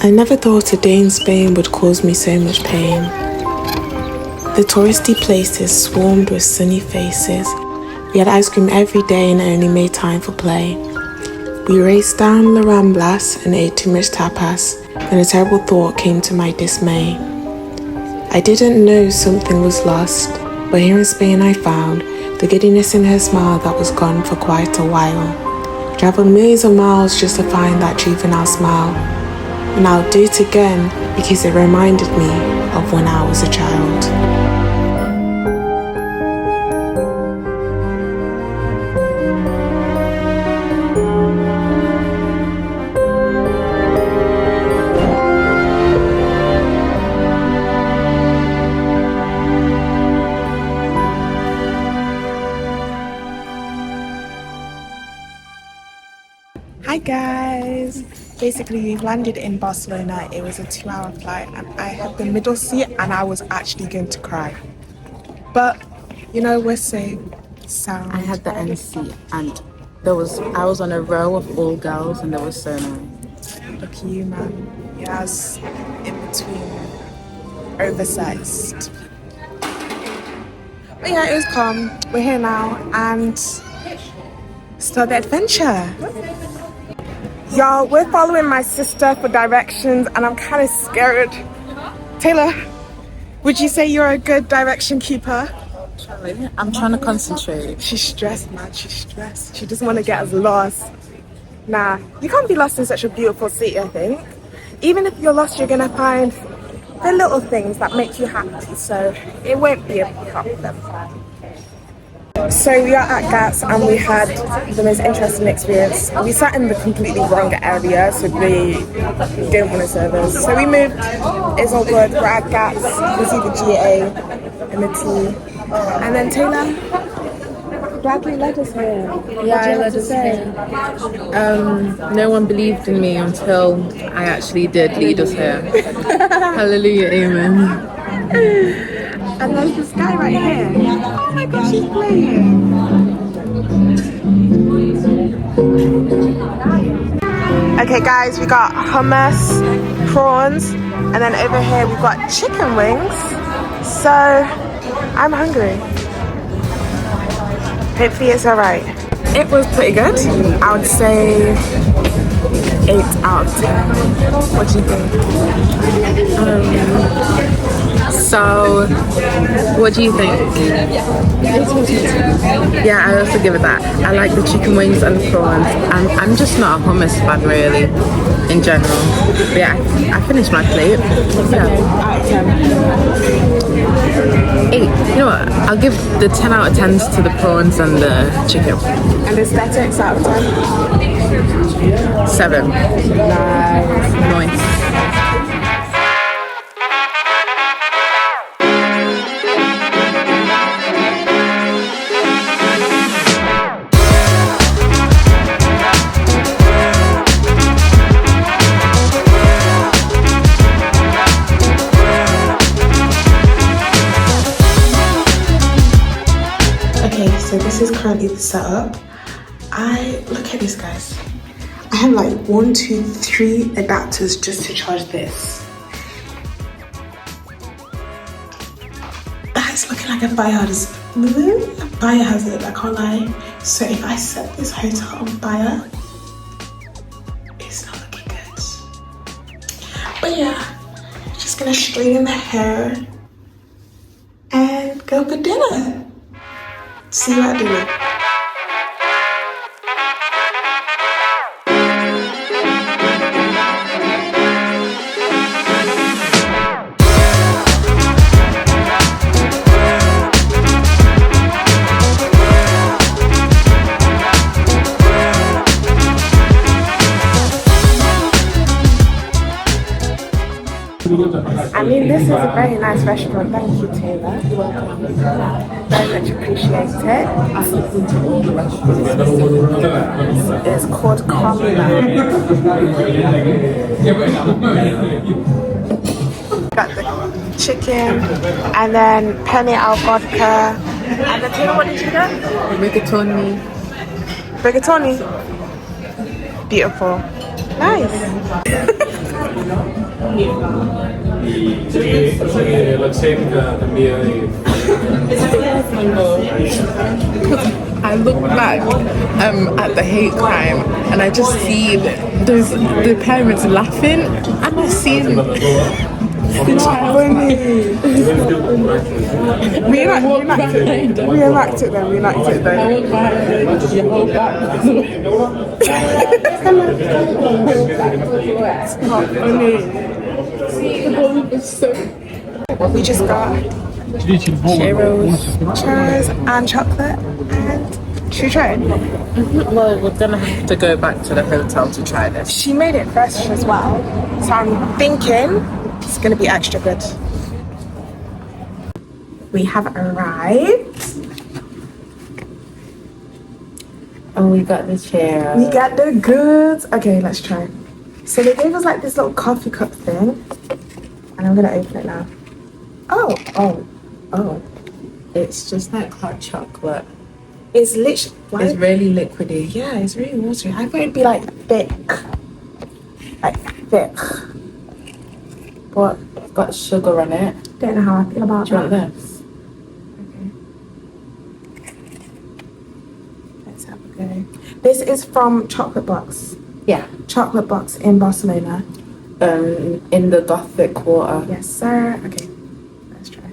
I never thought a day in Spain would cause me so much pain. The touristy places swarmed with sunny faces. We had ice cream every day and only made time for play. We raced down La Ramblas and ate too much tapas, and a terrible thought came to my dismay. I didn't know something was lost, but here in Spain I found the giddiness in her smile that was gone for quite a while. Traveled millions of miles just to find that juvenile smile. And I'll do it again because it reminded me of when I was a child. Hi guys! Basically we've landed in Barcelona. It was a 2-hour flight and I had the middle seat and I was actually going to cry. But you know, we're safe. Sound. I had the end seat and I was on a row of all girls and they were so nice. Look at you, man. Yeah, I was in between, oversized. But yeah, it was calm. We're here now and start the adventure. Y'all, we're following my sister for directions and I'm kind of scared. Taylor, would you say you're a good direction keeper? I'm trying to concentrate. She's stressed, man. She's stressed. She doesn't want to get us lost. Nah, you can't be lost in such a beautiful city, I think. Even if you're lost, you're going to find the little things that make you happy. So it won't be a problem. So we are at Gats and we had the most interesting experience. We sat in the completely wrong area, so they didn't want to serve us. So we moved. It's all good. We're at Gats. You can see the GA and the T. And then Taylor, gladly led us here. Yeah, I led us here. No one believed in me until I actually did lead us here. Hallelujah, amen. And there's this guy right here. Oh my gosh, she's playing. Okay guys, we got hummus, prawns, and then over here we've got chicken wings. So, I'm hungry. Hopefully it's alright. It was pretty good. I would say 8 out of 10. What do you think? So, what do you think? Yeah, I also give it that. I like the chicken wings and the prawns. I'm just not a hummus fan really, in general. But yeah, I finished my plate. Yeah. 8. You know what? I'll give the 10 out of 10s to the prawns and the chicken. And aesthetics out of 10? 7. Nice. So this is currently the setup. Look at this, guys. I have like 1, 2, 3 adapters just to charge this. That is looking like a biohazard, I can't lie. So if I set this hotel on fire, it's not looking good. But yeah, just gonna straighten the hair and go for dinner. See you at dinner. I mean, this is a very nice restaurant. Thank you, Taylor. You're welcome. Very much appreciated. It's called Carmela. Got the chicken and then penne al vodka. And then Taylor, what did you get? Rigatoni. Rigatoni. Beautiful. Nice. I look back at the hate crime and I just see the parents laughing and I see the child. Reenact it then. Reenact it then. I walk behind you hold back. We just got churros, and chocolate, and should we try it? Well, we're gonna have to go back to the hotel to try this. She made it fresh as well, so I'm thinking it's gonna be extra good. We have arrived. And we got the chair. We got the goods. Okay, let's try. So they gave us like this little coffee cup thing, and I'm gonna open it now. Oh. It's just like hot chocolate. It's literally. It's really liquidy. Yeah, it's really watery. I thought it'd be like thick. But It's got sugar on it. don't know how I feel about Do you want that. this? Okay. Let's have a go. This is from Chocolate Box. Yeah. Chocolate Box in Barcelona. In the Gothic Quarter. Yes, sir. Okay, let's try.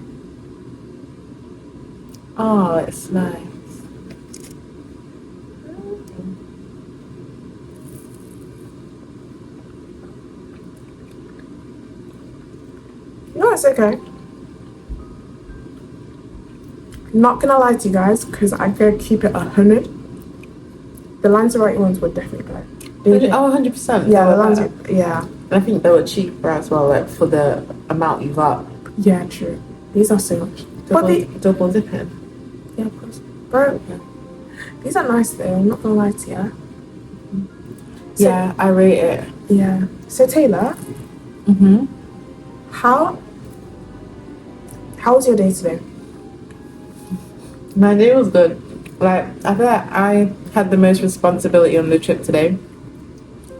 Oh, it's nice. No, it's okay. Not gonna lie to you guys, because I could keep it 100. The Lanzarote ones were definitely better. Oh, 100%. Yeah, the Lanzarote, yeah. And I think they were cheaper as well, like for the amount you got. Yeah, true. These are so much. Double dipping. Yeah, of course. Bro, these are nice though, I'm not gonna lie to you. So, Yeah, I rate it. Yeah. So Taylor, how was your day today? My day was good. Like, I feel like I had the most responsibility on the trip today.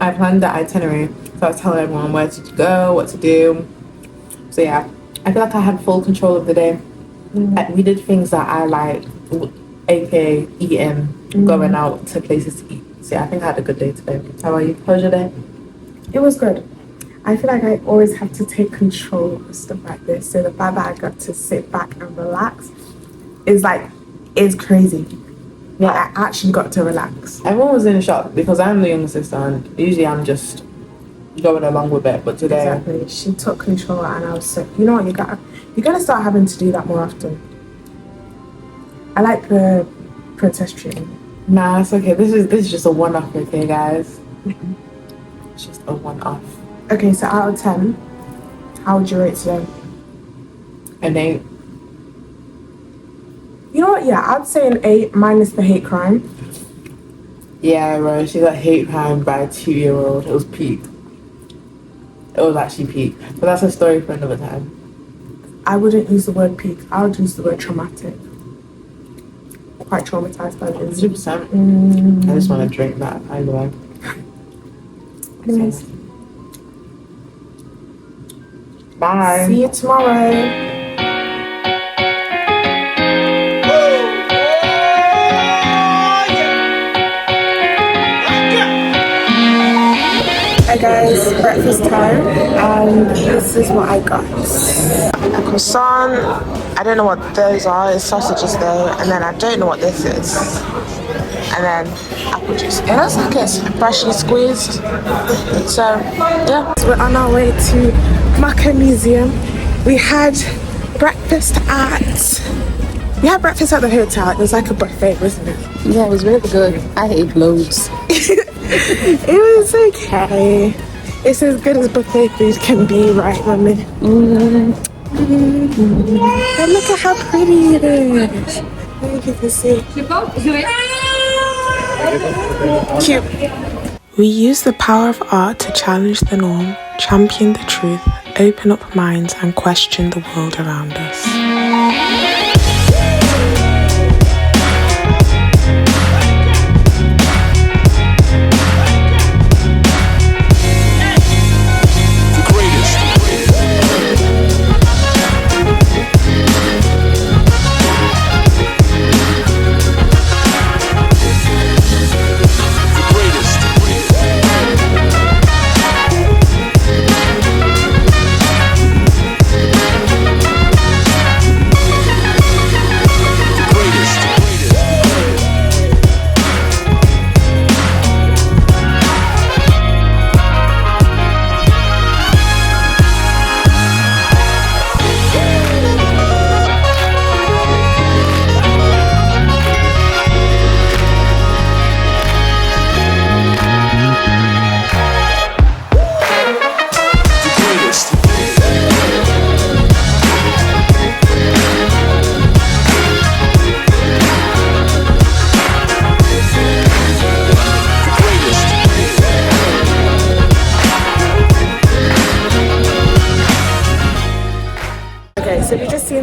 I planned the itinerary, so I was telling everyone where to go, what to do. So yeah, I feel like I had full control of the day. We did things that I like, aka eating, going out to places to eat. So yeah, I think I had a good day today. How about you? How was your day? It was good. I feel like I always have to take control of stuff like this. So the fact that I got to sit back and relax is crazy. Yeah. Like, I actually got to relax. Everyone was in shock because I'm the younger sister and usually I'm just going along with it. But today, Exactly. She took control and I was so, you know what, you're gonna start having to do that more often. I like the princess treatment. nah, it's okay. This is just a one-off, okay, guys? It's just a one-off. Okay, so out of 10, how would you rate today? An 8. You know what, yeah, I'd say an 8 minus the hate crime. Yeah, bro, she got hate crime by a 2-year-old. It was peak. It was actually peak. But that's a story for another time. I wouldn't use the word peak, I would use the word traumatic. Quite traumatized by this. 100%. I just want to drink that, by the way. Anyways, Bye. see you tomorrow. Hi guys, breakfast time, and this is what I got. A croissant, I don't know what those are, it's sausages though, and then I don't know what this is. And then apple juice. It looks like it's freshly squeezed. So, yeah. We're on our way to Moco Museum. We had breakfast at the hotel. It was like a buffet, wasn't it? Yeah, it was really good. I ate loads. It was okay. It's as good as buffet food can be, right, Mummy? And look at how pretty it is. I think you can see. Cute. We use the power of art to challenge the norm, champion the truth, open up minds, and question the world around us.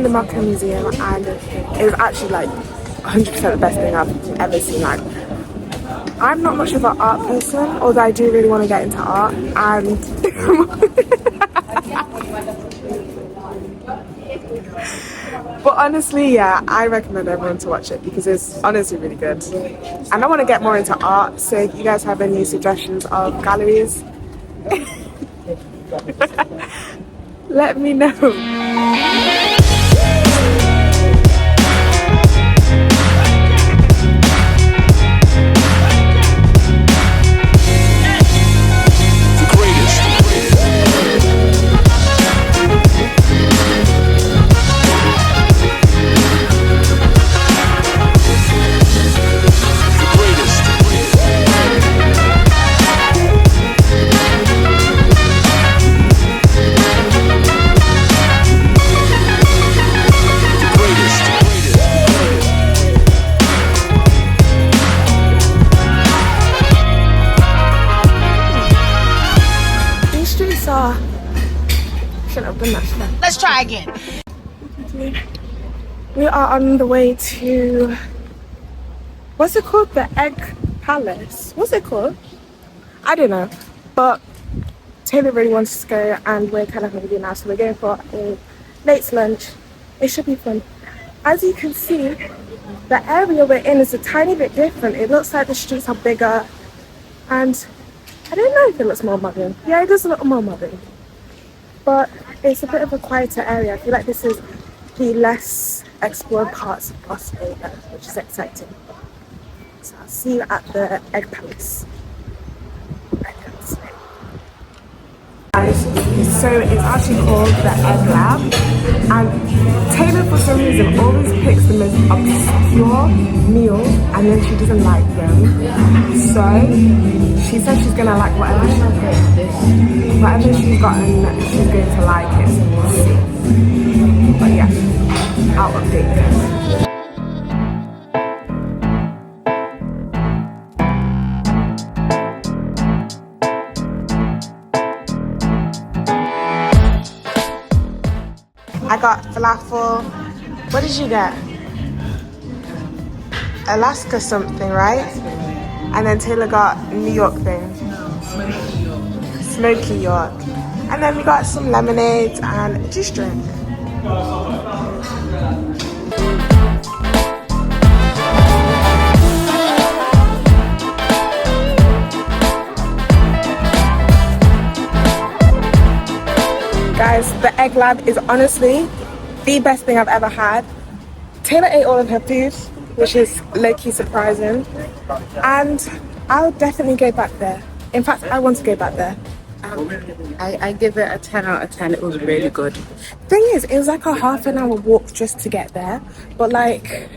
the Moco Museum, and it was actually like 100% the best thing I've ever seen. Like, I'm not much of an art person, although I do really want to get into art, and but honestly, yeah, I recommend everyone to watch it because it's honestly really good. And I want to get more into art, so if you guys have any suggestions of galleries, let me know. Let's try again. We are on the way to, what's it called? The Egg Palace. What's it called? I don't know. But Taylor really wants to go and we're kind of hungry now, so we're going for a late lunch. It should be fun. As you can see, the area we're in is a tiny bit different. It looks like the streets are bigger and I don't know if it looks more modern. Yeah, it does look more modern. But it's a bit of a quieter area. I feel like this is the less explored parts of Barcelona, which is exciting. So I'll see you at the Egg Palace. So it's actually called the Egg Lab, and Taylor for some reason always picks the most obscure meals and then she doesn't like them. So she said she's gonna like whatever she's gotten, she's going to like it, so we'll see. But yeah, I'll update them. I got falafel. What did you get? Alaska something, right? And then Taylor got New York thing. Smoky York. And then we got some lemonade and juice drink. Guys, the Egg Lab is honestly the best thing I've ever had. Taylor ate all of her food, which is low-key surprising. And I'll definitely go back there. In fact, I want to go back there. I give it a 10 out of 10. It was really good. Thing is, it was like a half an hour walk just to get there. But like,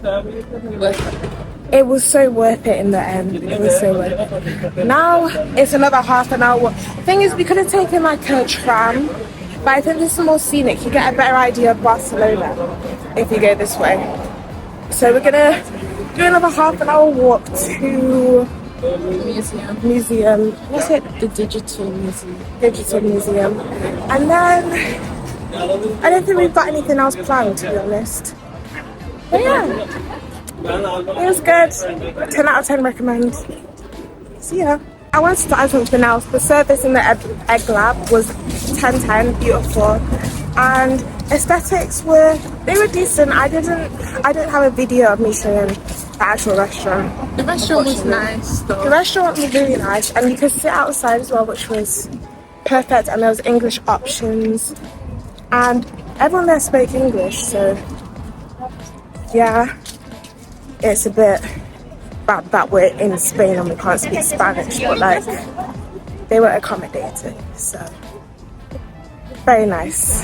it was so worth it in the end. It was so worth it. Now, it's another half an hour walk. Thing is, we could have taken like a tram. But I think this is more scenic. You get a better idea of Barcelona if you go this way. So we're gonna do another half an hour walk to museum. What's it? The Digital Museum. Digital Museum. And then I don't think we've got anything else planned, to be honest. But yeah, it was good. 10 out of 10 recommend. See ya. I wanted to add something else. The service in the Egg Lab was 10/10, beautiful, and aesthetics were decent. I didn't have a video of me showing the actual restaurant. The restaurant was nice though. The restaurant was really nice, and you could sit outside as well, which was perfect. And there was English options, and everyone there spoke English. So yeah, it's a bit bad that we're in Spain and we can't speak Spanish, but like they were accommodating, so very nice.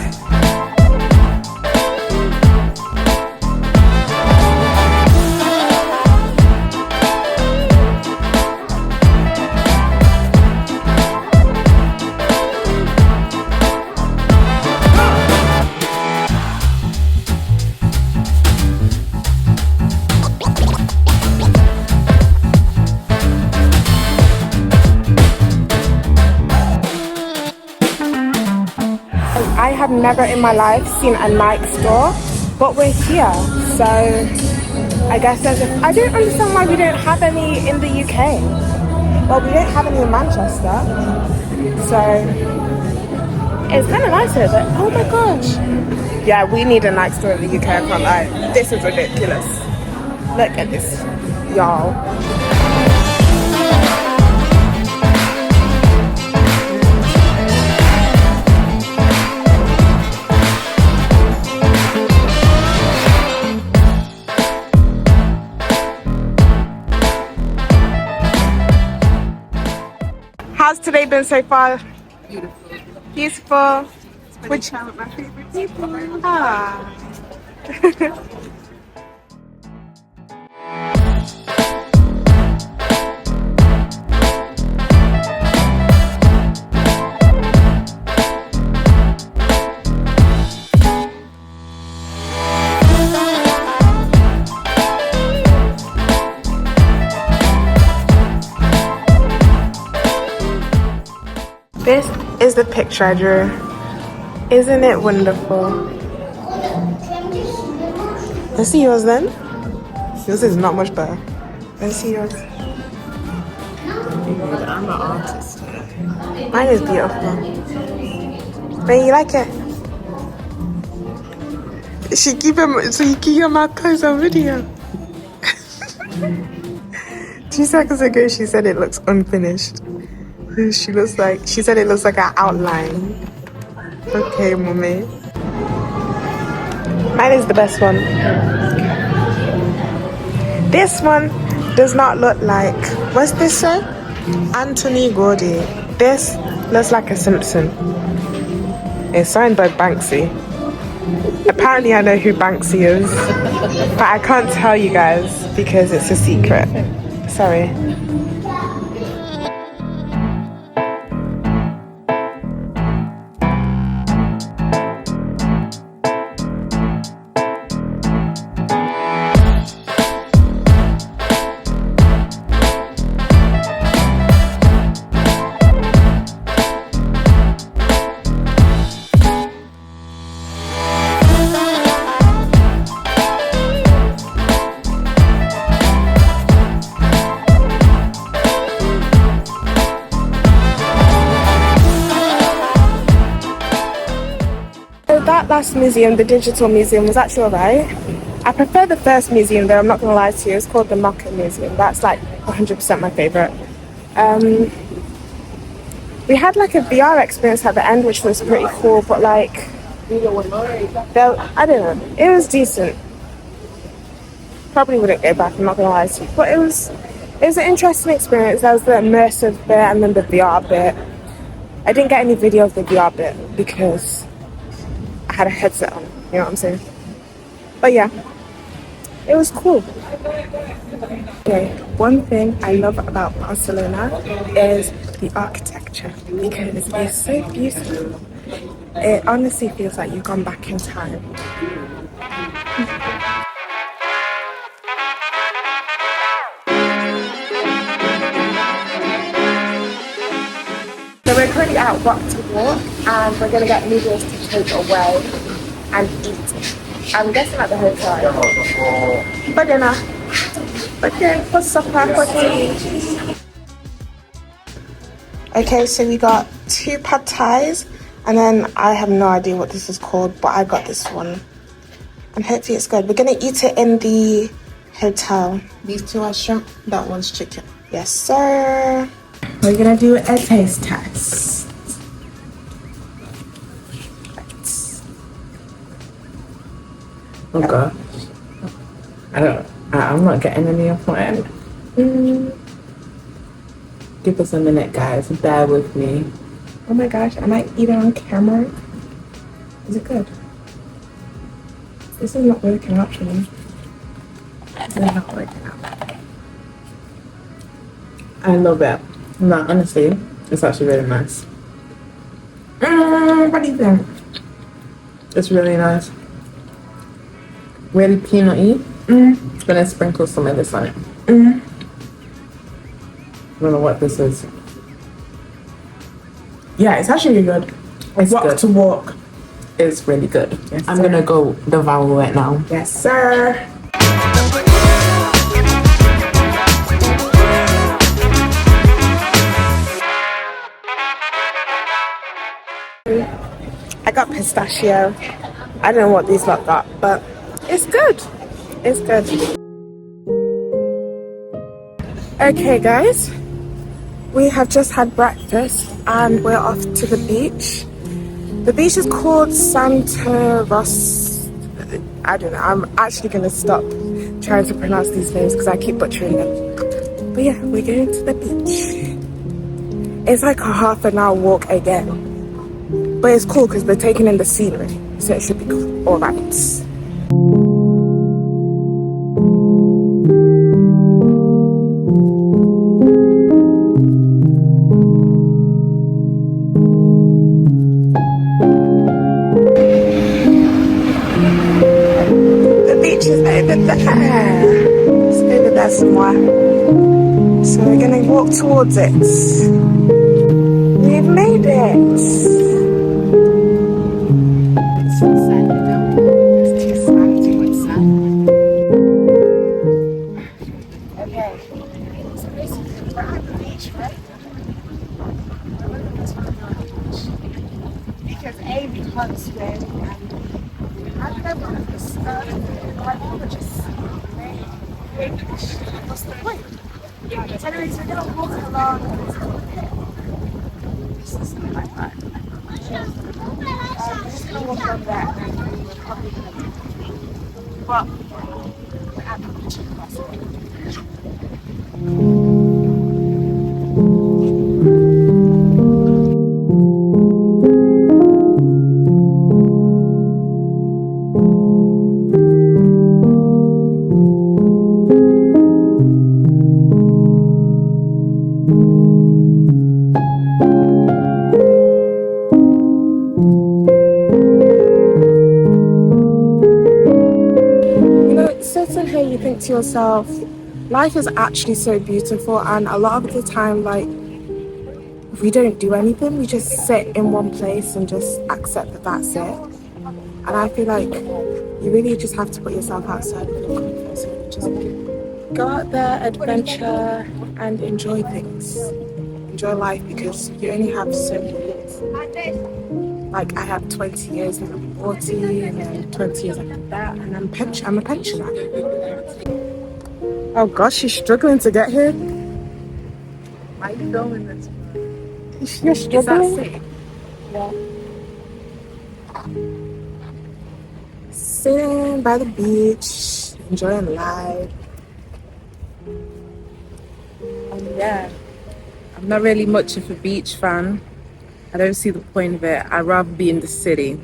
I have never in my life seen a Nike store but we're here, so I guess I don't understand why we don't have any in the UK. Well, we don't have any in Manchester, so it's kind of nice here, but oh my gosh. Yeah, we need a Nike store in the UK, I can't lie. This is ridiculous. Look at this, y'all. How's today been so far? Beautiful. Beautiful. Which time with my favorite people. Ah. This is the picture I drew. Isn't it wonderful? Let's see yours then. Yours is not much better. Let's see yours. I'm an artist. Mine is beautiful. But you like it? She keep him, so you keep your mouth closed on video. 2 seconds ago she said it looks unfinished. She said it looks like an outline. Okay, mommy. Mine is the best one. This one does not look like, what's this say? Anthony Gordy. This looks like a Simpson. It's signed by Banksy. Apparently I know who Banksy is, but I can't tell you guys because it's a secret. Sorry. That last museum, the digital museum, was actually alright. I prefer the first museum though, I'm not gonna lie to you. It's called the Moco Museum. That's like 100% my favourite. We had like a VR experience at the end, which was pretty cool, but like, I don't know, it was decent. Probably wouldn't go back, I'm not gonna lie to you, but it was an interesting experience. There was the immersive bit and then the VR bit. I didn't get any video of the VR bit because I had a headset on, you know what I'm saying? But yeah, it was cool. Okay, one thing I love about Barcelona is the architecture because it's so beautiful. It honestly feels like you've gone back in time. So we're currently at Walk to Walk and we're going to get noodles to take away and eat. I'm guessing at the hotel. For dinner. Okay, for supper, for tea. Okay, so we got 2 pad thais and then I have no idea what this is called, but I got this one. And hopefully it's good. We're going to eat it in the hotel. These 2 are shrimp, that one's chicken. Yes, sir. We're gonna do a taste test. Oh gosh. I'm not getting any of mine. Give us a minute, guys. Bear with me. Oh my gosh, I might eat it on camera. Is it good? This is not working out for me. It's not working out. I love it. No, honestly, it's actually really nice. What do you think? It's really nice. Really peanutty. I'm gonna sprinkle some of this on it. I don't know what this is. Yeah, it's actually really good. It's Walk good. to Walk. is really good. Yes, I'm sir. gonna go devour it now. Yes, sir. I got pistachio. I don't know what these lot got, but it's good. It's good. Okay, guys. We have just had breakfast and we're off to the beach. The beach is called Santa Ross. I don't know. I'm actually going to stop trying to pronounce these names because I keep butchering them. But yeah, we're going to the beach. It's like a half an hour walk again. But it's cool because we're taking in the scenery. So it should be cool. Alright. The beach is over there. It's over there somewhere. So we're gonna walk towards it. We've made it. It's too much sun. Okay. So basically we're at the beach, right? Because A, we can't swim, and I don't want to start. I'd rather just what's the point? Anyways, we're gonna walk along. This is not my part. We're just gonna walk along that, and then we're probably gonna do. But we're at the beach in Barcelona. Sitting here, you think to yourself, life is actually so beautiful, and a lot of the time, like, we don't do anything, we just sit in one place and just accept that that's it. And I feel like you really just have to put yourself outside of your comfort zone. Just go out there, adventure, and enjoy things. Enjoy life, because you only have so many years. Like, I have 20 years and I'm 40, and then 20 years after that, and I'm a pensioner. Oh gosh, she's struggling to get here. Why are you filming this? You're struggling? Is that safe? Yeah. Sitting by the beach, enjoying life. Yeah. I'm not really much of a beach fan. I don't see the point of it. I'd rather be in the city.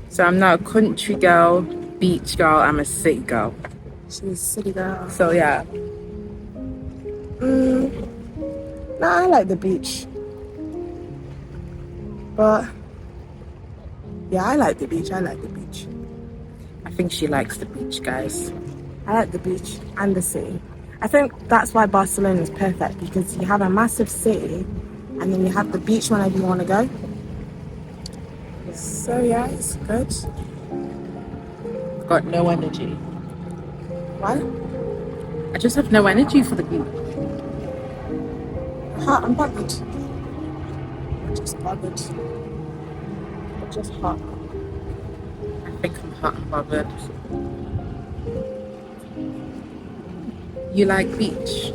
So I'm not a country girl, beach girl, I'm a city girl. She's a city girl. So yeah. No, I like the beach. But yeah, I like the beach. I think she likes the beach, guys. I like the beach and the city. I think that's why Barcelona is perfect, because you have a massive city and then you have the beach whenever you want to go. So yeah, it's good. I've got no energy. Why? I just have no energy for the beach. Hot and bothered. I'm just bothered. I'm just hot. I think I'm hot and bothered. You like beach?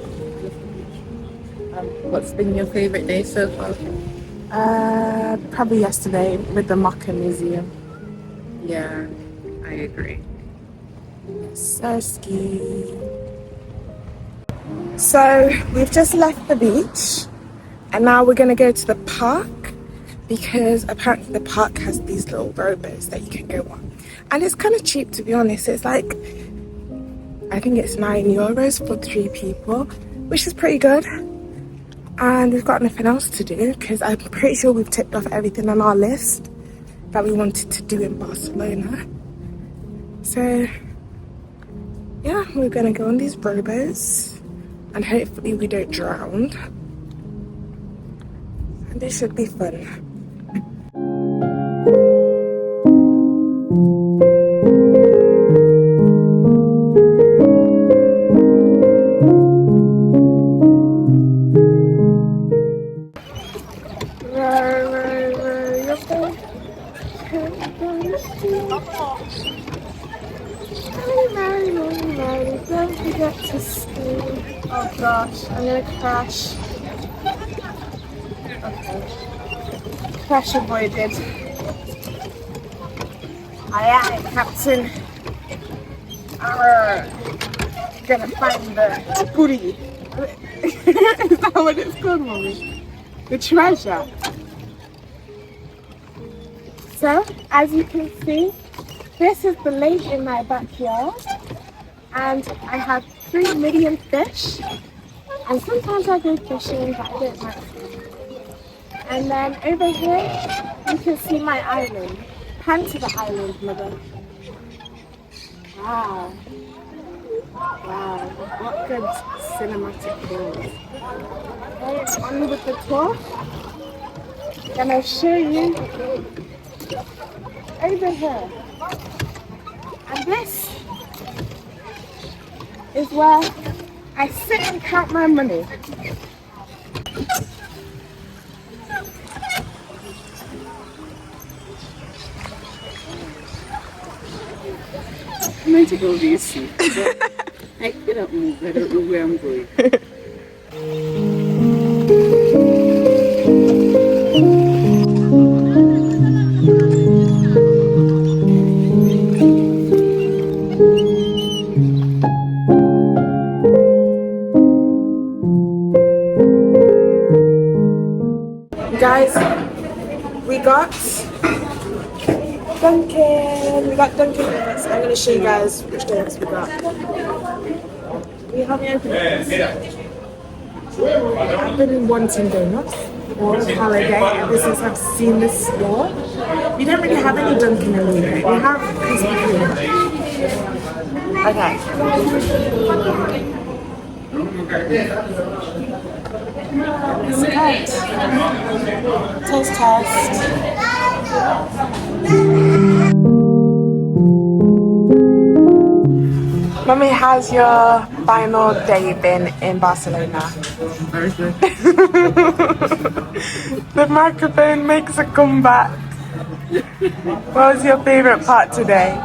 What's been your favourite day so far? Probably yesterday with the Moco Museum. Yeah, I agree. So ski. So we've just left the beach and now we're gonna go to the park, because apparently the park has these little rowboats that you can go on, and it's kind of cheap, to be honest. It's like, I think it's €9 for 3 people, which is pretty good. And we've got nothing else to do, because I'm pretty sure we've ticked off everything on our list that we wanted to do in Barcelona. So yeah, we're gonna go on these rowboats and hopefully we don't drown, and it should be fun. I'm gonna crash. Okay. Crash avoided. Aye aye, Captain. Gonna find the booty. Is that what it's called, mommy? The treasure. So, as you can see, this is the lake in my backyard, and I have 3 million fish, and sometimes I go fishing, but I don't like to. And then over here, you can see my island. Pan to the island, mother. Wow. Wow, what good cinematic views. Okay, on with the tour. Gonna show you over here. And this is where I sit and count my money. I'm going to go this way. I cannot move. I don't know where I'm going. Guys, we got Dunkin'. We got Dunkin' Donuts. I'm gonna show you guys which donuts we got. We have the openings. I've been wanting donuts all holiday ever since I've seen this store. We don't really have any Dunkin' in the UK. We have Krispy Kreme. Okay. Taste test. Mummy, how's your final day been in Barcelona? Very good. The microphone makes a comeback. What was your favourite part today?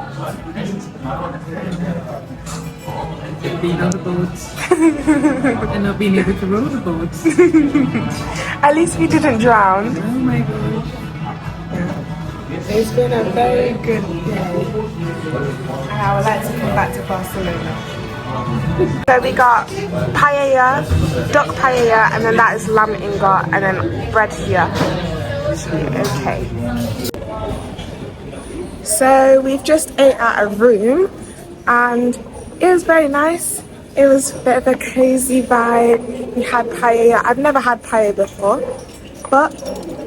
Being on the boats and not being able to row the boats. At least we didn't drown. Oh my gosh. It's been a very good day. And I would like to come back to Barcelona. So we got paella, duck paella, and then that is lamb ingot, and then bread here. Okay. So we've just ate at a room, and it was very nice. It was a bit of a crazy vibe. We had paella. I've never had paella before, but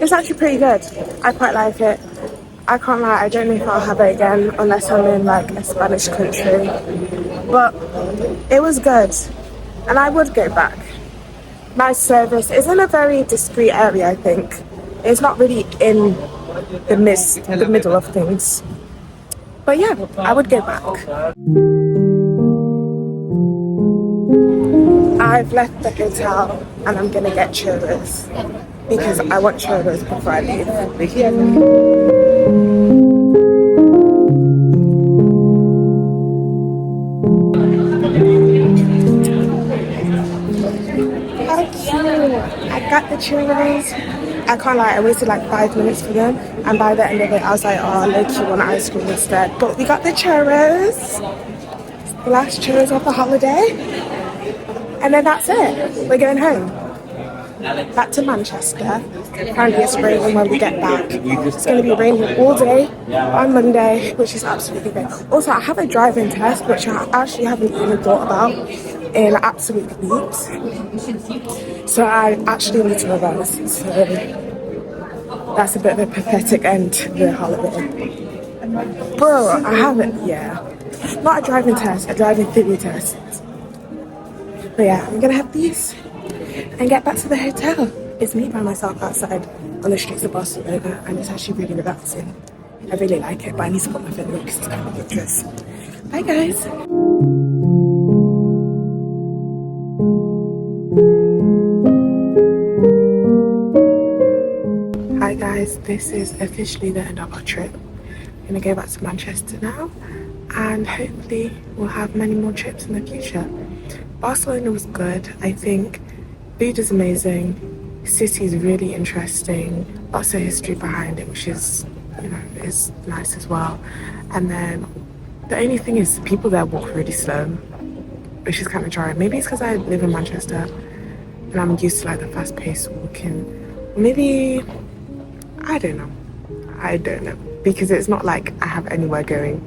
it's actually pretty good. I quite like it. I can't lie, I don't know if I'll have it again unless I'm in like a Spanish country. But it was good, and I would go back. Nice service. It's in a very discreet area, I think. It's not really in the middle of things. But yeah, I would go back. I've left the hotel and I'm gonna get churros because I want churros before I leave. How cute! I got the churros. I can't lie, I wasted like 5 minutes for them, and by the end of it I was like, oh, low-key want ice cream instead. But we got the churros. The last churros of the holiday. And then that's it. We're going home. Back to Manchester. Apparently it's raining when we get back. It's going to be raining all day on Monday, which is absolutely great. Also, I have a driving test, which I actually haven't even thought about in Uppbeat. So I actually need to revise. So that's a bit of a pathetic end to the holiday. Bro, I haven't, yeah. Not a driving test, a driving theory test. But yeah, I'm gonna have these and get back to the hotel. It's me by myself outside on the streets of Barcelona, and it's actually really relaxing. I really like it, but I need to put my phone away because it's kind of dangerous. Bye guys. Hi guys, this is officially the end of our trip. I'm gonna go back to Manchester now, and hopefully we'll have many more trips in the future. Barcelona was good. I think Food is amazing. City is really interesting. Lots of history behind it, which is, is nice as well. And then the only thing is people there walk really slow, which is kind of jarring. Maybe it's because I live in Manchester and I'm used to like the fast-paced walking. Or maybe I don't know. Because it's not like I have anywhere going.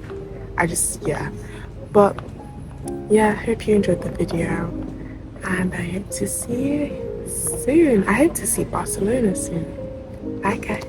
Yeah. But yeah, I hope you enjoyed the video. And I hope to see you soon. I hope to see Barcelona soon. Bye guys.